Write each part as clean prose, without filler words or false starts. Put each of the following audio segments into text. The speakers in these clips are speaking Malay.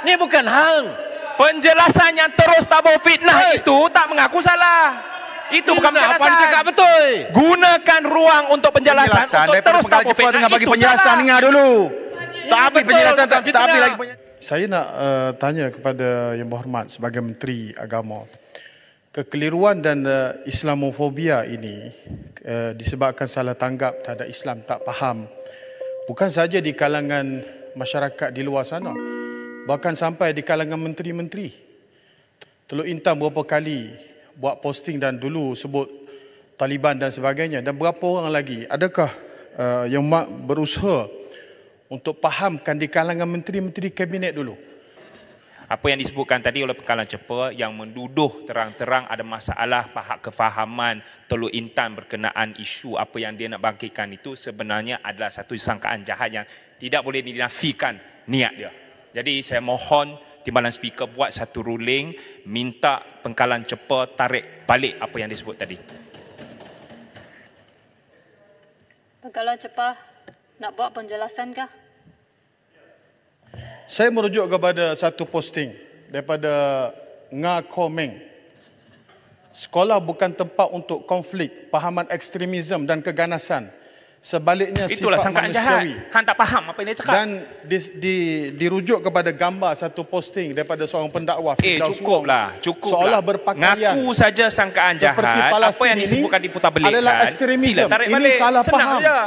Ni bukan hang. Penjelasan yang terus tabur fitnah itu tak mengaku salah. Itu bukan penjelasan. Apa cakap betul? Gunakan ruang untuk penjelasan untuk terus tabur fitnah. Bagi penjelasan dengar dulu. Tak habis penjelasan, tak habis lagi penjelasan. Saya nak tanya kepada Yang Berhormat sebagai Menteri Agama. Kekeliruan dan Islamofobia ini disebabkan salah tanggap terhadap Islam, tak faham. Bukan saja di kalangan masyarakat di luar sana, bahkan sampai di kalangan menteri-menteri. Teluk Intan berapa kali buat posting dan dulu sebut Taliban dan sebagainya. Dan berapa orang lagi? Adakah Yang Mak berusaha untuk fahamkan di kalangan menteri-menteri kabinet dulu? Apa yang disebutkan tadi oleh Pekalan Cepa yang menduduh terang-terang ada masalah kefahaman Teluk Intan berkenaan isu apa yang dia nak bangkitkan itu sebenarnya adalah satu sangkaan jahat yang tidak boleh dinafikan niat dia. Jadi saya mohon Timbalan Speaker buat satu ruling minta Pekalan Cepa tarik balik apa yang disebut tadi. Pekalan Cepa nak buat penjelasan kah? Saya merujuk kepada satu posting daripada Nga Komeng. Sekolah bukan tempat untuk konflik, pahaman ekstremisme dan keganasan. Sebaliknya itulah sifat sangkaan manusiawi. jahat. Han tak faham apa yang dia cakap. Dan dirujuk kepada gambar satu posting daripada seorang pendakwa. Cukuplah. Seolah berpakaian. Ngaku saja sangkaan jahat. Apa yang disebutkan diputarbelikkan. Adalah ekstremisme. Sila tarik ini balik. salah Senang faham. je.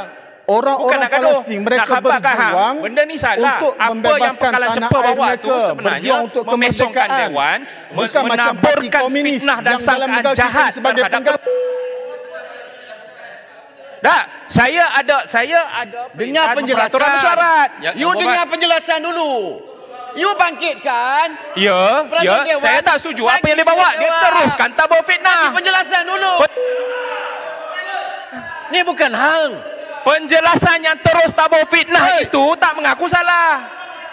Orang-orang Palestin mereka berjuang benda ni salah. untuk apa membebaskan yang Pekalan tanah Cepa air bawa mereka, tu sebenarnya untuk memesongkan kemerdekaan. Dewan, Bukan macam parti menaburkan komunis fitnah dan yang dalam sangkaan negara kita jahat sebagai terhadap tak, saya ada Dengar penjelasan. peraturan mesyuarat. You dengar penjelasan dulu. You bangkitkan. Ya, Dewan, saya tak setuju apa yang dia bawa. Dia teruskan tabur fitnah. Penjelasan dulu. Ni bukan hang. Penjelasan yang terus tabur fitnah itu tak mengaku salah.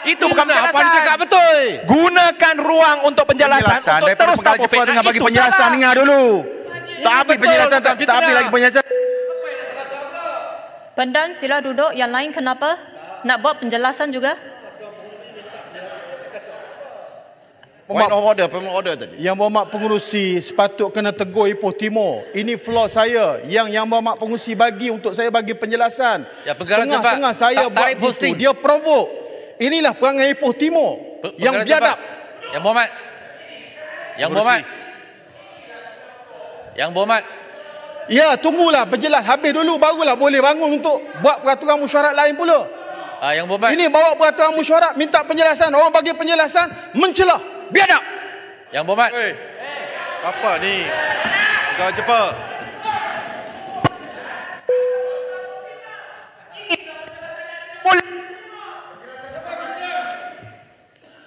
Itu bukan penjelasan. Apa cakap betul? Gunakan ruang untuk penjelasan untuk terus tabur fitnah. Dengan bagi Itu penjelasan salah. dengar dulu. Tak habis penjelasan, tak habis lagi penjelasan. Pendan sila duduk. Yang lain kenapa? Nak buat penjelasan juga? Point of order tadi. Yang Berhormat Pengerusi sepatut kena tegur Ipoh Timur. Ini flaw saya yang Berhormat Pengerusi bagi untuk saya bagi penjelasan. Ya, Pekalan Cepa. Tengah-tengah saya buat Tarik posting. gitu. Dia provoke. Inilah perangai Ipoh Timur yang biadab. Yang Berhormat. Yang Berhormat. Ya, tunggulah penjelas habis dulu barulah boleh bangun untuk buat peraturan mesyuarat lain pula. Yang Berhormat. Ini bawa peraturan mesyuarat minta penjelasan, orang bagi penjelasan mencelah. Biadab. Yang Berhormat. Apa ni? Pekalan Cepa.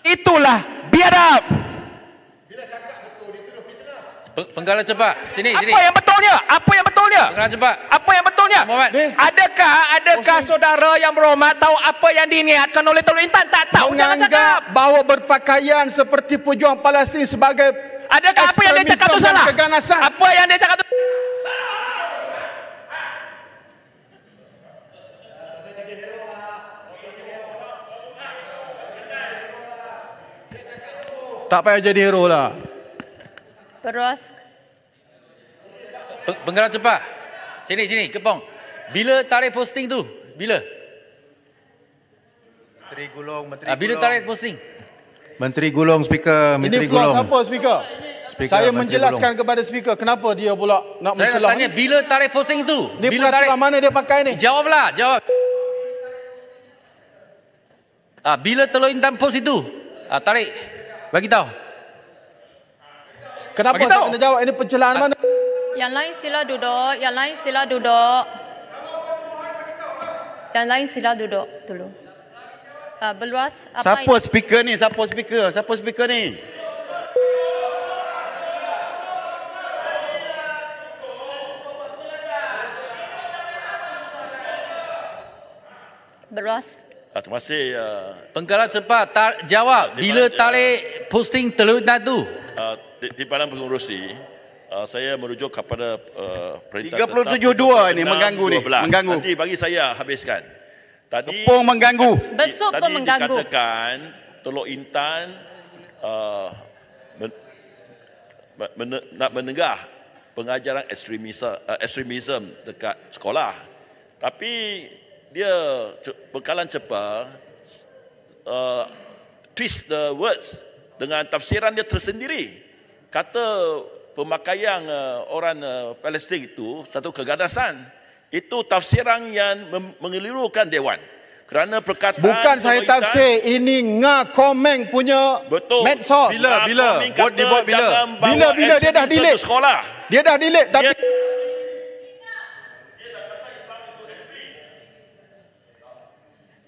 Itulah biadab. Pekalan Cepa. Sini. Apa yang betulnya? Pekalan Cepa. Apa yang betulnya? Muhammad. Adakah saudara yang berhormat tahu apa yang diniatkan oleh Teluk Intan? Tak tahu, jangan cakap. Menganggap bahawa berpakaian seperti pejuang Palestin sebagai Adakah apa yang dia cakap tu ekstremisme dan salah? keganasan. Apa yang dia cakap tu? Tak payah jadi hero lah. Beruas. Pekalan Cepa. Sini, Kepong. Bila tarik posting tu? Bila? Menteri Gulung. Bila tarik posting? Menteri Gulung, Speaker. Ini flaw siapa speaker? Saya menjelaskan kepada speaker kenapa dia pula nak Saya mencelah. nak tanya, bila tarik posting tu? Ni Bila peraturan mana dia pakai ni? Jawablah. Bila Teluk Intan post itu? Tarik. Bagi tahu. Kenapa saya kena jawab? Ini pencelahan mana? Yang lain sila duduk. Dulu. Beluas. Siapa speaker ni? Siapa speaker ni? Beruas. Terima kasih. Pekalan Cepa. Jawab. Bila tarik posting Teluk Intan tu? Timbalan Pengerusi, saya merujuk kepada perintah 37.2 ini mengganggu ni. Mengganggu. Nanti bagi saya habiskan. Tadi Kepong mengganggu. Besok pun mengganggu. dikatakan Teluk Intan nak menegah pengajaran ekstremisme dekat sekolah. Tapi dia Bekalan Cepa twist the words dengan tafsiran dia tersendiri. Kata pemakaian orang Palestin itu satu keganasan. Itu tafsiran yang mengelirukan Dewan. Kerana perkataan Bukan saya tafsir, ini Komeng punya betul. medsos. Bila? Vote dibuat bila? Bila dia dah delete. Sekolah. Dia dah delete tapi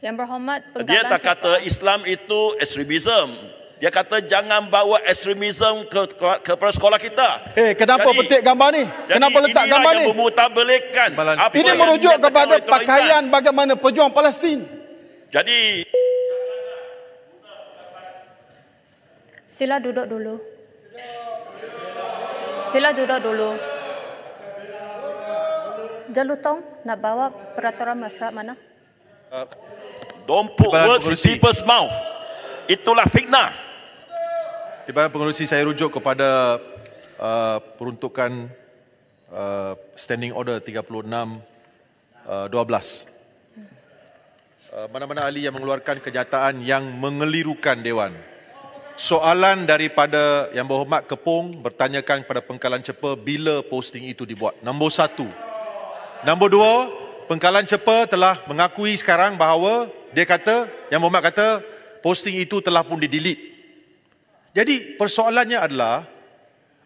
Yang Berhormat Dia Penggalan tak kata Cepa. Islam itu ekstremisme. Dia kata jangan bawa ekstremisme kepada sekolah kita. kenapa petik gambar ni? Kenapa letak gambar ni? Yang memutabelekkan apa Ini yang merujuk dinyatakan kepada oleh Teluk pakaian Intan. bagaimana pejuang Palestin. Jadi Sila duduk dulu. Sila duduk dulu. Jalutong nak bawa peraturan masyarakat mana? don't put Timbalan words in pengerusi. people's mouth. Itulah fitnah. Timbalan pengerusi, saya rujuk kepada peruntukan Standing Order 36/12. Mana-mana ahli yang mengeluarkan kenyataan yang mengelirukan Dewan. Soalan daripada Yang Berhormat Kepong bertanyakan kepada Pengkalan Cepa bila posting itu dibuat. Nombor 1. Nombor 2, Pengkalan Cepa telah mengakui sekarang bahawa dia kata, Yang Berhormat kata, posting itu telah pun di-delete. Jadi persoalannya adalah,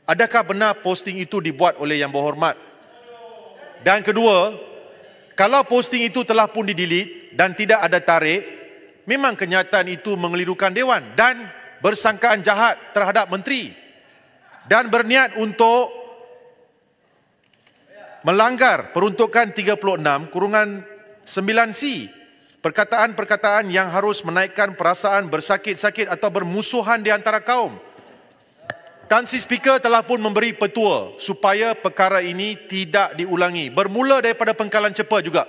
adakah benar posting itu dibuat oleh Yang Berhormat? Dan kedua, kalau posting itu telah pun di-delete dan tidak ada tarik, memang kenyataan itu mengelirukan Dewan dan bersangkaan jahat terhadap menteri dan berniat untuk melanggar peruntukan 36/9C, perkataan-perkataan yang harus menaikkan perasaan bersakit-sakit atau bermusuhan di antara kaum. Tan Sri Speaker telah pun memberi petua supaya perkara ini tidak diulangi. Bermula daripada Pengkalan Cepa juga.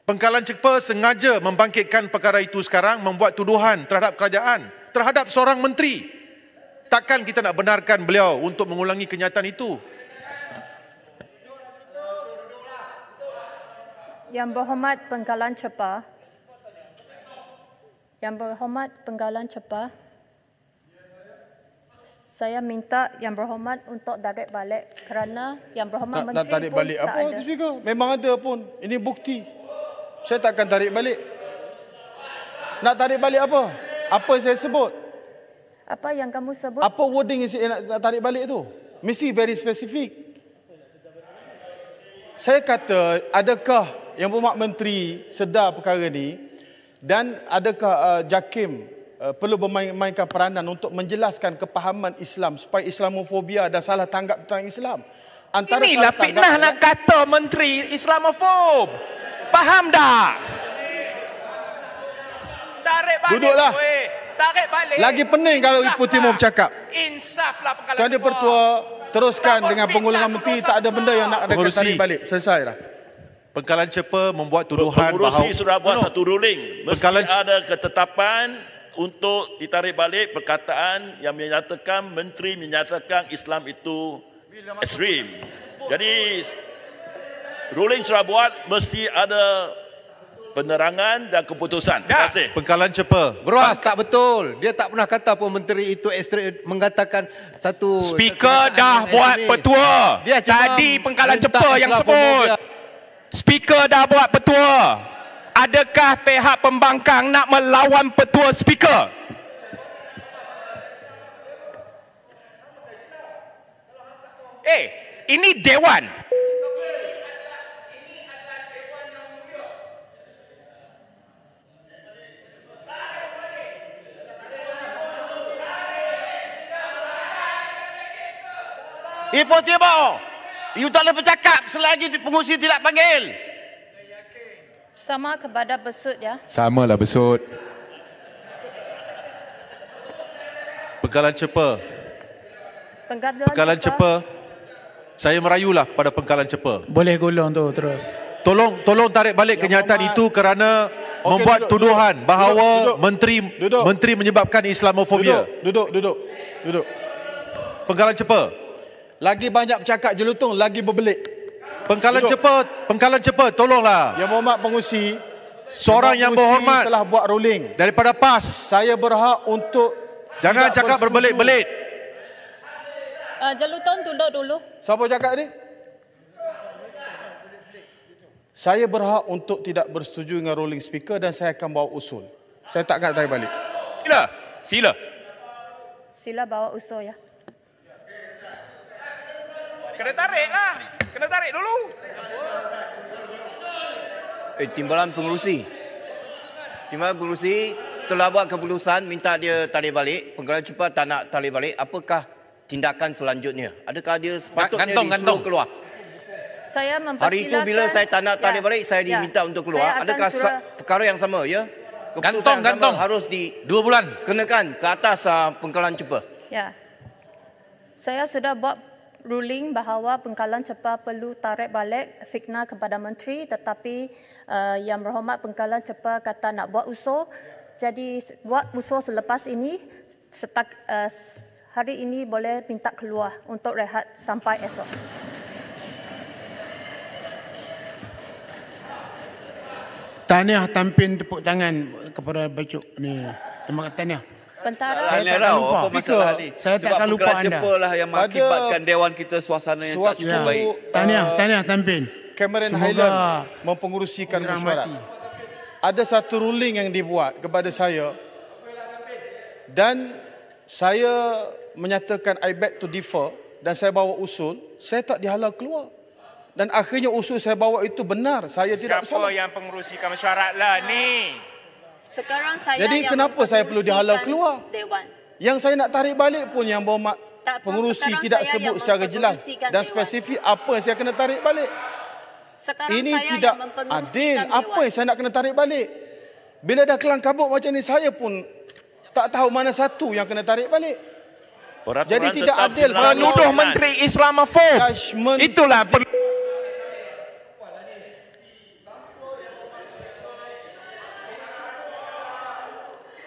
Pengkalan Cepa sengaja membangkitkan perkara itu sekarang, membuat tuduhan terhadap kerajaan, terhadap seorang menteri. Takkan kita nak benarkan beliau untuk mengulangi kenyataan itu? Yang Berhormat Penggalan Cepa. Yang Berhormat Penggalan Cepa. Saya minta Yang Berhormat untuk tarik balik kerana Yang Berhormat Nak Menteri tarik pun balik tak apa ada. tu juga? Memang ada pun. Ini bukti. Saya takkan tarik balik. Nak tarik balik apa? Apa yang saya sebut? Apa yang kamu sebut? Apa wording yang nak tarik balik tu? Mesti very specific. Saya kata, adakah Yang Berhormat Menteri sedar perkara ni dan adakah JAKIM perlu bermainkan peranan untuk menjelaskan kepahaman Islam supaya Islamofobia dan salah tanggap tentang Islam. Inilah fitnah nak kata menteri Islamofob. Faham tak? Tarik balik. Duduklah. Weh. Tarik balik. Lagi pening kalau Ibu Timur bercakap. Insaflah Penggalan Tuan Cepa. Pertua, teruskan Tak dengan berfitnah, pengulangan menteri, tak ada benda yang nak ada Pengerusi. tarik balik. Selesai dah. Pengkalan Cepa membuat tuduhan bahawa Pengurusi sudah buat satu ruling. Mesti Pengkalan- ada ketetapan untuk ditarik balik perkataan yang menyatakan menteri menyatakan Islam itu ekstrim. Jadi ruling sudah buat, mesti ada penerangan dan keputusan. Terima kasih. Pengkalan Cepa. Beras, tak betul. Dia tak pernah kata pun menteri itu mengatakan satu... Speaker satu dah yang buat ekstremis. petua. Dia cuma Tadi Pengkalan minta Cepa yang sebut. Islamophobia. Speaker dah buat petua. Adakah pihak pembangkang nak melawan petua speaker? Ini Dewan. Ibu Timur, you tak boleh bercakap selagi pengurusi tidak panggil. Sama kepada besut ya. Sama lah besut. Pengkalan Cepa. Pengkalan Cepa. Saya merayulah kepada Pengkalan Cepa. Boleh golong tu terus. Tolong tarik balik kenyataan itu kerana membuat duduk, tuduhan bahawa duduk. menteri menyebabkan Islamofobia. Duduk. Pengkalan cepa. Lagi banyak bercakap jelutung, lagi berbelit. Pengkalan cepa, tolonglah. Yang Berhormat Pengurusi, Seorang yang berhormat telah buat ruling. daripada PAS. Saya berhak untuk Jangan tidak cakap bersetuju. berbelit-belit. Jelutong duduk dulu. Siapa cakap ni? Saya berhak untuk tidak bersetuju dengan ruling speaker dan saya akan bawa usul. Saya tak akan tarik balik. Sila. Sila bawa usul ya. Kena tarik lah. Kena tarik dulu. Timbalan pengurusi telah buat keputusan minta dia tarik balik. Pengkalan cepat tak nak tarik balik. Apakah tindakan selanjutnya? Adakah dia sepatutnya disuruh keluar? Saya mempersilakan. Hari itu bila saya tak nak tarik balik, saya diminta untuk keluar. Adakah perkara yang sama, ya? Keputusan yang sama harus 2 bulan dikenakan ke atas pengkalan cepat. Ya. Saya sudah buat ruling bahawa Pengkalan Cepa perlu tarik balik fitnah kepada menteri, tetapi Yang Berhormat Pengkalan Cepa kata nak buat usul. Jadi buat usul selepas ini, hari ini boleh minta keluar untuk rehat sampai esok. Tahniah tampin tepuk tangan kepada Bacuk ni. Terima kasih tahniah. Pentara. Saya takkan lupa. Saya takkan lupa anda. Sebab lah yang mengakibatkan Dewan kita suasana yang tak cukup baik. Tahniah tampin. Cameron Highland mempengurusikan mesyuarat. Ada satu ruling yang dibuat kepada saya dan saya menyatakan I beg to differ dan saya bawa usul, saya tak dihalau keluar. Dan akhirnya usul saya bawa itu benar. Saya tidak bersalah. Siapa yang pengurusikan mesyuarat lah ni? Sekarang saya Jadi yang kenapa saya perlu dihalau keluar? Dewan. Yang saya nak tarik balik pun Yang Berhormat Tak pun Pengurusi sekarang tidak saya sebut yang secara jelas mempengurusikan dan Dewan. spesifik apa yang saya kena tarik balik. Sekarang Ini saya tidak yang mempengurusikan adil. Dewan. Apa yang saya nak kena tarik balik? Bila dah kelang kabut macam ni, saya pun tak tahu mana satu yang kena tarik balik. Peraturan Jadi tidak tetap adil 99. Menuduh menteri Islamofob. Judgement Itulah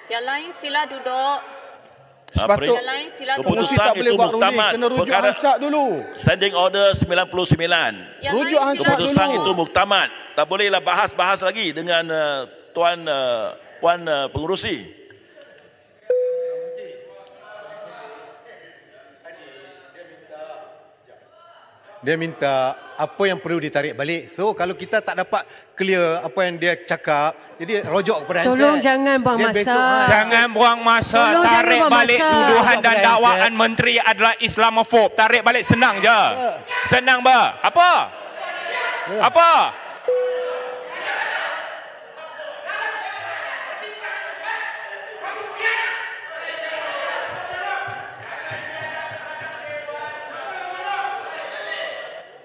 Yang lain sila duduk. sepatut Yang lain sila duduk. pengurusi Keputusan tak boleh itu buat ruling. muktamad. Kena rujuk Perkara- Hansard dulu. Standing Order 99. Yang Rujuk lain Hansard sila Keputusan dulu. itu muktamad. Tak bolehlah bahas-bahas lagi dengan puan pengurusi. Dia minta apa yang perlu ditarik balik. So kalau kita tak dapat clear apa yang dia cakap, jadi rojok kepada Hansard. Tolong jangan buang Dia masa. besok, Jangan buang masa. Tolong Tarik jangan buang balik masa. tuduhan dan Kepada dakwaan Hansard. menteri adalah Islamofob. Tarik balik senang je. Senang ba? Apa? Apa?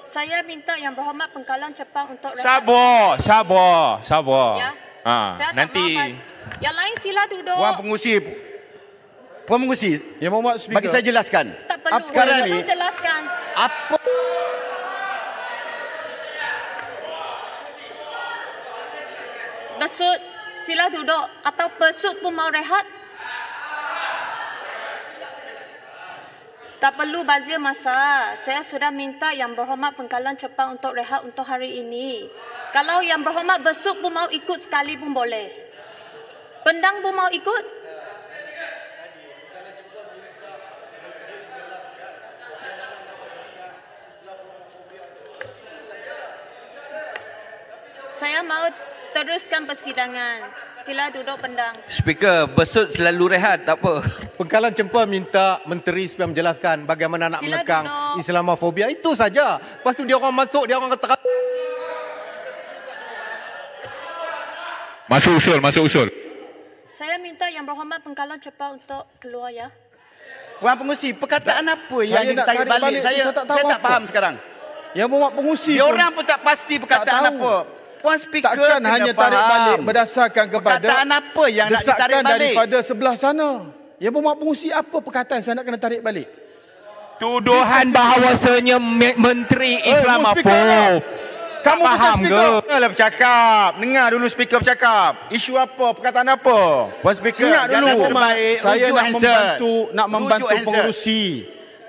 Saya minta Yang Berhormat Pengkalan Cepa untuk rehat. Sabar. Ya. Saya tak Nanti mahu. Yang lain sila duduk. Puan Pengurusi, Yang Berhormat Speaker. bagi saya jelaskan. Tak perlu. Sekarang Perlu ni, jelaskan. apa Besut sila duduk atau pesut pun mau rehat. Tak perlu bazir masa. Saya sudah minta Yang Berhormat Pengkalan Cepa untuk rehat untuk hari ini. Kalau Yang Berhormat Besut pun mau ikut sekali pun boleh. Pendang pun mau ikut. Saya mau teruskan persidangan. Sila duduk pendang. Speaker, besut selalu rehat, tak apa. Pengkalan Cempa minta menteri supaya menjelaskan bagaimana nak Sila mengekang duduk. Islamofobia. Itu saja. Lepas tu dia orang masuk, dia orang kata Masuk usul. Saya minta Yang Berhormat Pengkalan Cepa untuk keluar ya. Puan Pengurusi, perkataan apa Saya yang nak ditarik tarik balik? balik tu, Saya saya tak tahu tak apa. faham sekarang. Yang Berhormat Pengurusi Dia pun orang pun tak pasti perkataan tak tahu. apa. Puan Speaker takkan kena hanya faham. tarik balik berdasarkan kepada Perkataan apa yang nak ditarik desakan balik? daripada sebelah sana. Yang Berhormat Pengurusi apa perkataan saya nak kena tarik balik? tuduhan bahawasanya menteri Islamofob. Kamu faham ke? Dengarlah bercakap. Dengar dulu speaker bercakap. Isu apa? Perkataan apa? Puan speaker, Ingat dulu, terbaik. saya Rujuk handset. nak membantu Rujuk handset. pengurusi.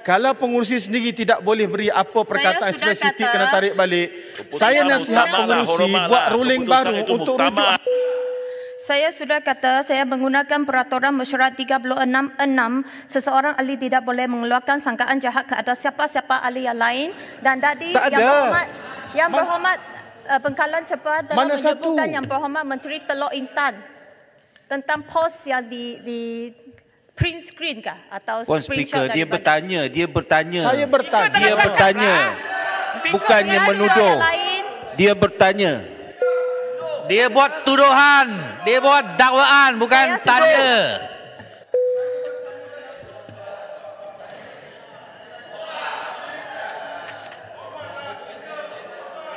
Kalau pengurusi sendiri tidak boleh beri apa perkataan sudah spesifik kata- kena tarik balik, saya nasihat pengurusi buat ruling baru untuk rujuk. Saya sudah kata saya menggunakan peraturan mesyuarat 36(6), seseorang ahli tidak boleh mengeluarkan sangkaan jahat ke atas siapa-siapa ahli yang lain, dan tadi Tak yang berhormat Pengkalan Cepa telah Mana menyebutkan satu? yang berhormat Menteri Teluk Intan tentang pos yang di print screen kah atau Puan screenshot speaker, dia daripada- bertanya. Saya bertanya. Dia bertanya. Bukannya Yang menuduh. lain, Dia bertanya. Dia buat tuduhan, dia buat dakwaan, bukan Saya setuju. tanya.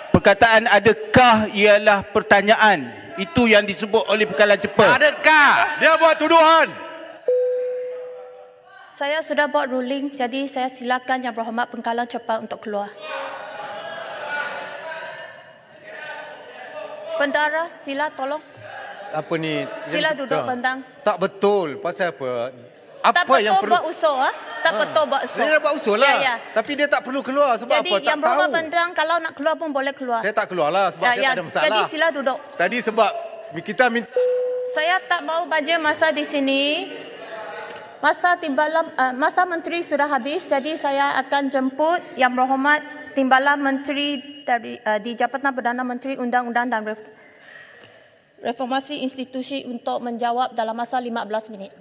Perkataan adakah ialah pertanyaan. Itu yang disebut oleh Pengkalan Cepa. Adakah? Dia buat tuduhan. saya sudah buat ruling, jadi saya silakan yang berhormat Pengkalan Cepa untuk keluar. Bendara, sila tolong. Apa ni? Sila duduk bentang. Tak betul. Pasal apa? Tak Apa yang betul perlu... buat usul, tak betul buat usul. Dia dah buat usul lah. Ya, ya. Tapi dia tak perlu keluar. Sebab Jadi apa? Tak yang berhormat tahu. bentang, kalau nak keluar pun boleh keluar. Saya tak keluar lah sebab saya tak ada masalah. Jadi sila duduk. Tadi sebab kita minta... Saya tak mau banjir masa di sini. Masa menteri sudah habis, jadi saya akan jemput yang berhormat Timbalan Menteri di Jabatan Perdana Menteri Undang-Undang dan Reformasi Institusi untuk menjawab dalam masa 15 minit.